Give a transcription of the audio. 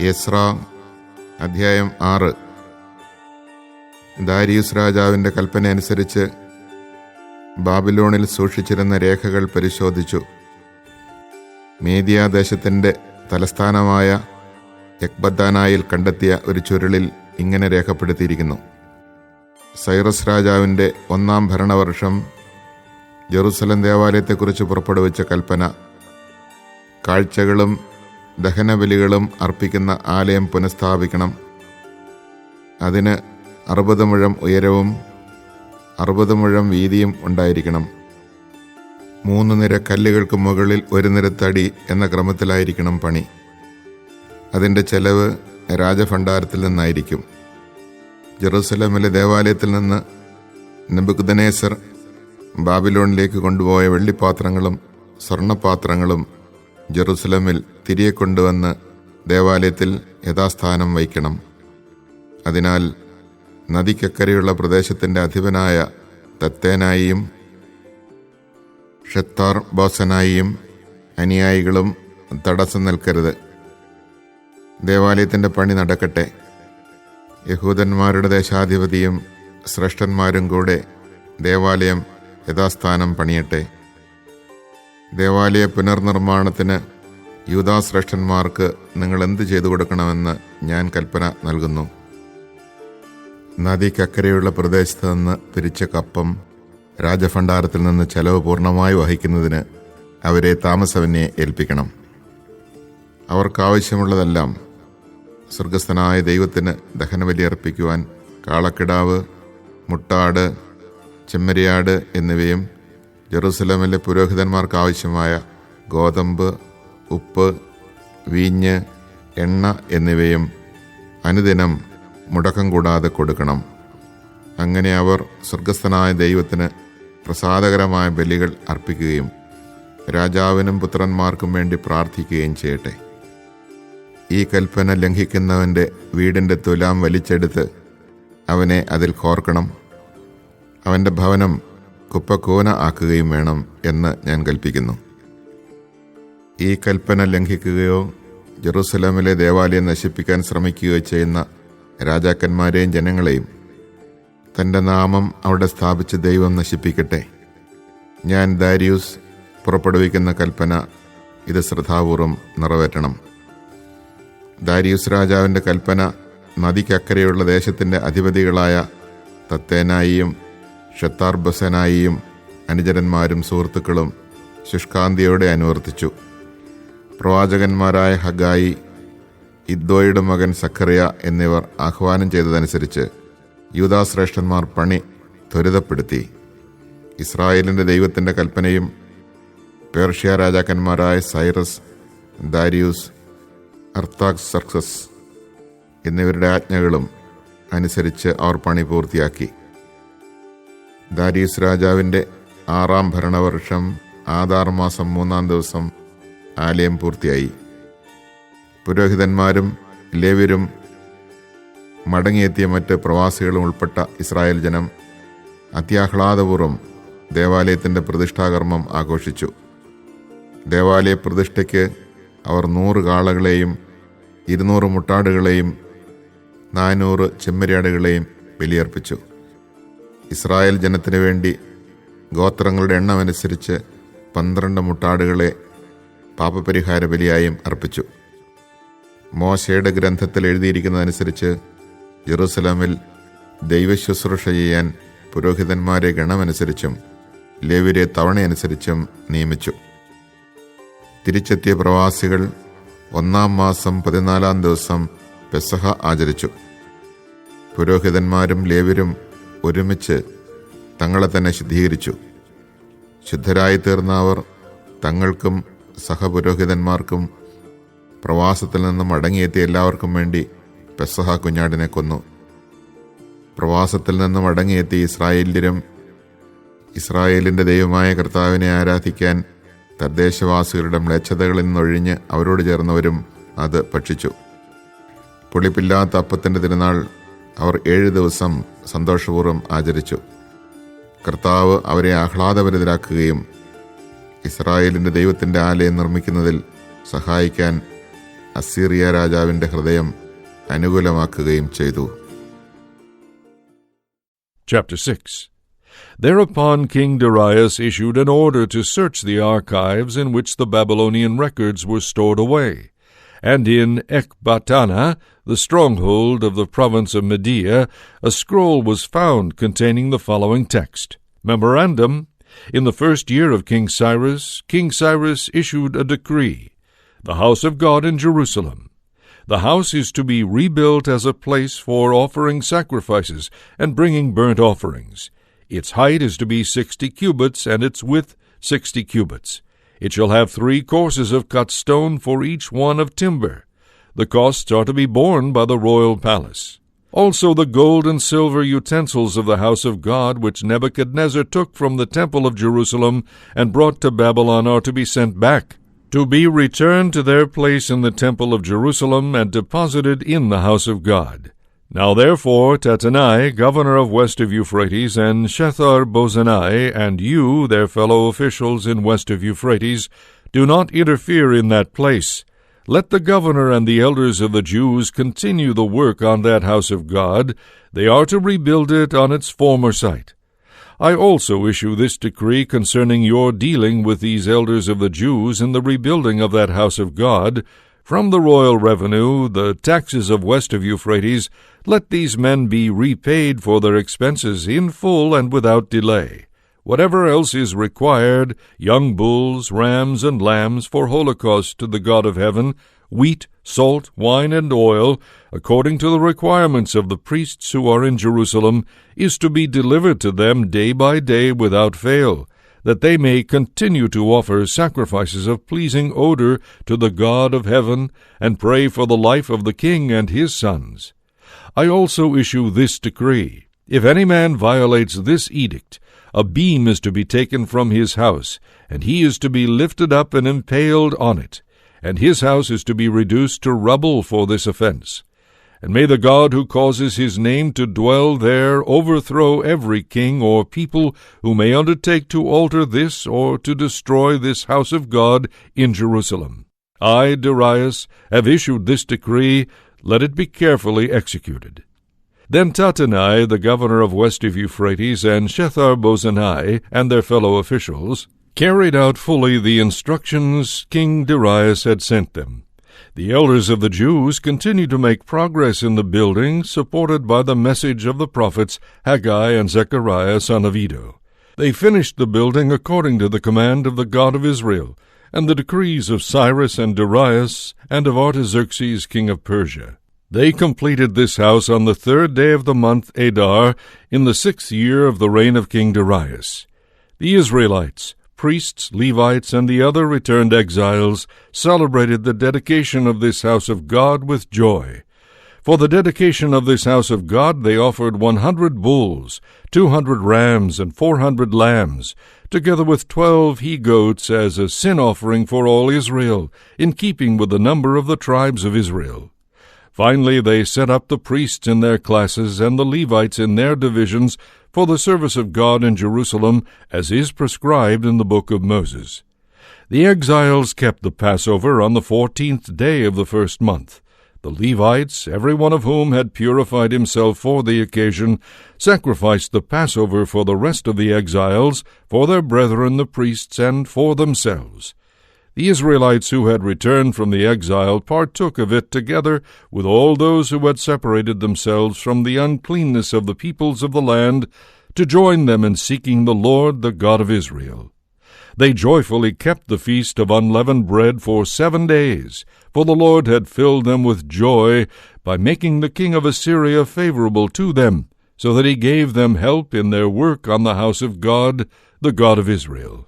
എസ്ര അധ്യായം 6. ദാരിയുസ് രാജാവിൻ്റെ കൽപ്പന അനുസരിച്ച് ബാബിലോണിൽ സൂക്ഷിച്ചിരുന്ന രേഖകൾ പരിശോധിച്ചു. മേദ്യാദേശത്തിൻ്റെ തലസ്ഥാനമായ എക്ബദ്ദാനായിൽ കണ്ടെത്തിയ ഒരു ചുരുളിൽ ഇങ്ങനെ രേഖപ്പെടുത്തിയിരിക്കുന്നു: സൈറസ് രാജാവിൻ്റെ 1-ാം ഭരണവർഷം ജെറുസലം ദേവാലയത്തെക്കുറിച്ച് പുറപ്പെടുവിച്ച കൽപ്പന, കാഴ്ചകളും ദഹനബലികളും അർപ്പിക്കുന്ന ആലയം പുനഃസ്ഥാപിക്കണം. അതിന് 60 മുഴം ഉയരവും 60 മുഴം വീതിയും ഉണ്ടായിരിക്കണം. 3 നിര കല്ലുകൾക്ക് മുകളിൽ 1 നിര തടി എന്ന ക്രമത്തിലായിരിക്കണം പണി. അതിൻ്റെ ചെലവ് രാജഭണ്ഡാരത്തിൽ നിന്നായിരിക്കും. ജെറുസലേമിലെ ദേവാലയത്തിൽ നിന്ന് നെബൂഖദ്നേസർ ബാബിലോണിലേക്ക് കൊണ്ടുപോയ വെള്ളിപ്പാത്രങ്ങളും സ്വർണ്ണപാത്രങ്ങളും ജെറുസലേമിൽ തിരികെ കൊണ്ടുവന്ന് ദേവാലയത്തിൽ യഥാസ്ഥാനം വയ്ക്കണം. അതിനാൽ നദിക്കക്കരെയുള്ള പ്രദേശത്തിൻ്റെ അധിപനായ തത്തേനായിയും ഷെത്താർ ബോസനായിയും അനുയായികളും തടസ്സം നിൽക്കരുത്. ദേവാലയത്തിൻ്റെ പണി നടക്കട്ടെ. യഹൂദന്മാരുടെ ദേശാധിപതിയും ശ്രേഷ്ഠന്മാരും കൂടെ ദേവാലയം യഥാസ്ഥാനം പണിയട്ടെ. ദേവാലയ പുനർനിർമ്മാണത്തിന് യൂദാശ്രേഷ്ഠന്മാർക്ക് നിങ്ങൾ എന്ത് ചെയ്തു കൊടുക്കണമെന്ന് ഞാൻ കൽപ്പന നൽകുന്നു. നദിക്കക്കരെയുള്ള പ്രദേശത്ത് നിന്ന് പിരിച്ച കപ്പം രാജഭണ്ഡാരത്തിൽ നിന്ന് ചെലവ് പൂർണ്ണമായി വഹിക്കുന്നതിന് അവരെ താമസവന്യെ ഏൽപ്പിക്കണം. അവർക്കാവശ്യമുള്ളതെല്ലാം സ്വർഗസ്ഥനായ ദൈവത്തിന് ദഹനബലി അർപ്പിക്കുവാൻ കാളക്കിടാവ്, മുട്ടാട്, ചെമ്മരിയാട് എന്നിവയും ജെറുസലേമിലെ പുരോഹിതന്മാർക്ക് ആവശ്യമായ ഗോതമ്പ്, ഉപ്പ്, വീഞ്ഞ്, എണ്ണ എന്നിവയും അനുദിനം മുടക്കം കൂടാതെ കൊടുക്കണം. അങ്ങനെ അവർ സ്വർഗസ്ഥനായ ദൈവത്തിന് പ്രസാദകരമായ ബലികൾ അർപ്പിക്കുകയും രാജാവിനും പുത്രന്മാർക്കും വേണ്ടി പ്രാർത്ഥിക്കുകയും ചെയ്യട്ടെ. ഈ കൽപ്പന ലംഘിക്കുന്നവൻ്റെ വീടിൻ്റെ തുലാം വലിച്ചെടുത്ത് അവനെ അതിൽ കോർക്കണം. അവൻ്റെ ഭവനം കുപ്പക്കൂന ആക്കുകയും വേണം എന്ന് ഞാൻ കൽപ്പിക്കുന്നു. ഈ കൽപ്പന ലംഘിക്കുകയോ ജെറുസലേമിലെ ദേവാലയം നശിപ്പിക്കാൻ ശ്രമിക്കുകയോ ചെയ്യുന്ന രാജാക്കന്മാരെയും ജനങ്ങളെയും തൻ്റെ നാമം അവിടെ സ്ഥാപിച്ച് ദൈവം നശിപ്പിക്കട്ടെ. ഞാൻ ദാരിയൂസ് പുറപ്പെടുവിക്കുന്ന കൽപ്പന ഇത് ശ്രദ്ധാപൂർവം നിറവേറ്റണം. ദാരിയൂസ് രാജാവിൻ്റെ കൽപ്പന നദിക്കക്കരെയുള്ള ദേശത്തിൻ്റെ അധിപതികളായ തത്തേനായിയും ഷെത്താർബസനായിയും അനുചരന്മാരും സുഹൃത്തുക്കളും ശുഷ്കാന്തിയോടെ അനുവർത്തിച്ചു. പ്രവാചകന്മാരായ ഹഗായി, ഇദ്ദോയുടെ മകൻ സഖറിയ എന്നിവർ ആഹ്വാനം ചെയ്തതനുസരിച്ച് യൂദാശ്രേഷ്ഠന്മാർ പണി ത്വരിതപ്പെടുത്തി. ഇസ്രായേലിൻ്റെ ദൈവത്തിൻ്റെ കൽപ്പനയും പേർഷ്യ രാജാക്കന്മാരായ സൈറസ്, ദാരിയൂസ്, അർത്താക്സർക്സസ് എന്നിവരുടെ ആജ്ഞകളും അനുസരിച്ച് അവർ പണി പൂർത്തിയാക്കി. ദാരിയൂസ് രാജാവിൻ്റെ 6-ാം ഭരണവർഷം ആദാർ മാസം 3-ാം ദിവസം ആലയം പൂർത്തിയായി. പുരോഹിതന്മാരും ലേവ്യരും മടങ്ങിയെത്തിയ മറ്റ് പ്രവാസികളും ഉൾപ്പെട്ട ഇസ്രായേൽ ജനം അത്യാഹ്ലാദപൂർവ്വം ദേവാലയത്തിൻ്റെ പ്രതിഷ്ഠാകർമ്മം ആഘോഷിച്ചു. ദേവാലയ പ്രതിഷ്ഠയ്ക്ക് അവർ 100 കാളകളെയും 200 മുട്ടാടുകളെയും 400 ചെമ്മരിയാടുകളെയും ബലിയർപ്പിച്ചു. ഇസ്രായേൽ ജനത്തിനു വേണ്ടി ഗോത്രങ്ങളുടെ എണ്ണമനുസരിച്ച് 12 മുട്ടാടുകളെ പാപപരിഹാര ബലിയായും അർപ്പിച്ചു. മോശയുടെ ഗ്രന്ഥത്തിൽ എഴുതിയിരിക്കുന്നതനുസരിച്ച് ജെറുസലേമിൽ ദൈവശുശ്രൂഷ ചെയ്യാൻ പുരോഹിതന്മാരെ ഗണമനുസരിച്ചും ലേവ്യരെ തവണയനുസരിച്ചും നിയമിച്ചു. തിരിച്ചെത്തിയ പ്രവാസികൾ 1-ാം മാസം 14-ാം ദിവസം പെസഹ ആചരിച്ചു. പുരോഹിതന്മാരും ലേവ്യരും ഒരുമിച്ച് തങ്ങളെ തന്നെ ശുദ്ധീകരിച്ചു. ശുദ്ധരായി തീർന്ന അവർ തങ്ങൾക്കും സഹപുരോഹിതന്മാർക്കും പ്രവാസത്തിൽ നിന്നും മടങ്ങിയെത്തിയ എല്ലാവർക്കും വേണ്ടി പെസഹ കുഞ്ഞാടിനെ കൊന്നു. പ്രവാസത്തിൽ നിന്നും മടങ്ങിയെത്തിയ ഇസ്രായേല്യരും ഇസ്രായേലിൻ്റെ ദൈവമായ കർത്താവിനെ ആരാധിക്കാൻ തദ്ദേശവാസികളുടെ മ്ലേച്ഛതകളിൽ നിന്നൊഴിഞ്ഞ് അവരോട് ചേർന്നവരും അത് ഭക്ഷിച്ചു. പുളിപ്പില്ലാത്ത അപ്പത്തിൻ്റെ തിരുനാൾ അവർ 7 ദിവസം സന്തോഷപൂർവ്വം ആചരിച്ചു. കർത്താവ് അവരെ ആഹ്ലാദഭരിതരാക്കുകയും ഇസ്രായേലിൻ്റെ ദൈവത്തിൻ്റെ ആലയം നിർമ്മിക്കുന്നതിൽ സഹായിക്കാൻ അസീറിയ രാജാവിൻ്റെ ഹൃദയം അനുകൂലമാക്കുകയും ചെയ്തു. Chapter 6. Thereupon King Darius issued an order to search the archives in which the Babylonian records were stored away, and in Ecbatana, the stronghold of the province of Media, a scroll was found containing the following text. Memorandum: In the first year of King Cyrus issued a decree. The house of God in Jerusalem. The house is to be rebuilt as a place for offering sacrifices and bringing burnt offerings. Its height is to be 60 cubits, and its width 60 cubits. It shall have 3 courses of cut stone for each one of timber. The costs are to be borne by the royal palace. Also the gold and silver utensils of the house of God, which Nebuchadnezzar took from the temple of Jerusalem and brought to Babylon, are to be sent back, to be returned to their place in the temple of Jerusalem and deposited in the house of God. Now therefore Tattenai, governor of west of Euphrates, and Shethar-Bozenai, and you, their fellow officials in west of Euphrates, do not interfere in that place. Let the governor and the elders of the Jews continue the work on that house of God. They are to rebuild it on its former site. I also issue this decree concerning your dealing with these elders of the Jews in the rebuilding of that house of God. From the royal revenue, the taxes of west of Euphrates, let these men be repaid for their expenses in full and without delay. Whatever else is required, young bulls, rams, and lambs for holocaust to the God of heaven, wheat, salt, wine, and oil, according to the requirements of the priests who are in Jerusalem, is to be delivered to them day by day without fail, that they may continue to offer sacrifices of pleasing odor to the God of heaven, and pray for the life of the king and his sons. I also issue this decree: if any man violates this edict, a beam is to be taken from his house, and he is to be lifted up and impaled on it, and his house is to be reduced to rubble for this offense. And may the God who causes his name to dwell there overthrow every king or people who may undertake to alter this or to destroy this house of God in Jerusalem. I, Darius, have issued this decree. Let it be carefully executed. Then Tattenai, the governor of west of Euphrates, and Shethar-Bozenai, and their fellow officials, carried out fully the instructions King Darius had sent them. The elders of the Jews continued to make progress in the building, supported by the message of the prophets Haggai and Zechariah, son of Iddo. They finished the building according to the command of the God of Israel, and the decrees of Cyrus and Darius, and of Artaxerxes, king of Persia. They completed this house on the 3rd day of the month Adar, in the 6th year of the reign of King Darius. The Israelites, priests, Levites, and the other returned exiles celebrated the dedication of this house of God with joy. For the dedication of this house of God they offered 100 bulls, 200 rams, and 400 lambs, together with 12 he-goats as a sin offering for all Israel, in keeping with the number of the tribes of Israel. Finally, they set up the priests in their classes and the Levites in their divisions for the service of God in Jerusalem, as is prescribed in the book of Moses. The exiles kept the Passover on the 14th day of the first month. The Levites, every one of whom had purified himself for the occasion, sacrificed the Passover for the rest of the exiles, for their brethren the priests, and for themselves. The Israelites who had returned from the exile partook of it together with all those who had separated themselves from the uncleanness of the peoples of the land, to join them in seeking the Lord, the God of Israel. They joyfully kept the feast of unleavened bread for 7 days, for the Lord had filled them with joy by making the king of Assyria favorable to them, so that he gave them help in their work on the house of God, the God of Israel.